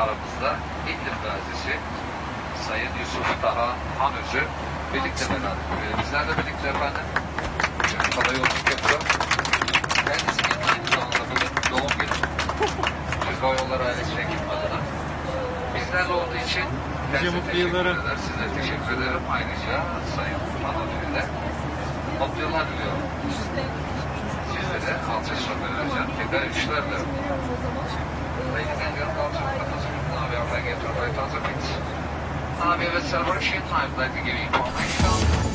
aramızda İdlib gazisi Sayın Yusuf Taha Hanözü birlikte beraber. Bizlerle birlikte efendim. Kolay yolculuk yapıyor. Kendisinin aynı zamanda bugün doğum günü. Türk Hava Yolları ailesi ekip adına. Bizlerle olduğu için kendisine teşekkür eder. Size teşekkür ederim. Ayrıca Sayın Hanözü'ye de mutlu yıllar diliyorum. Sizlere alçak sohbet edeceğim. Tekrar işler dilerim. Ladies and gentlemen, now we are ready to write on the beats. We have a celebration. I'd like to give you information.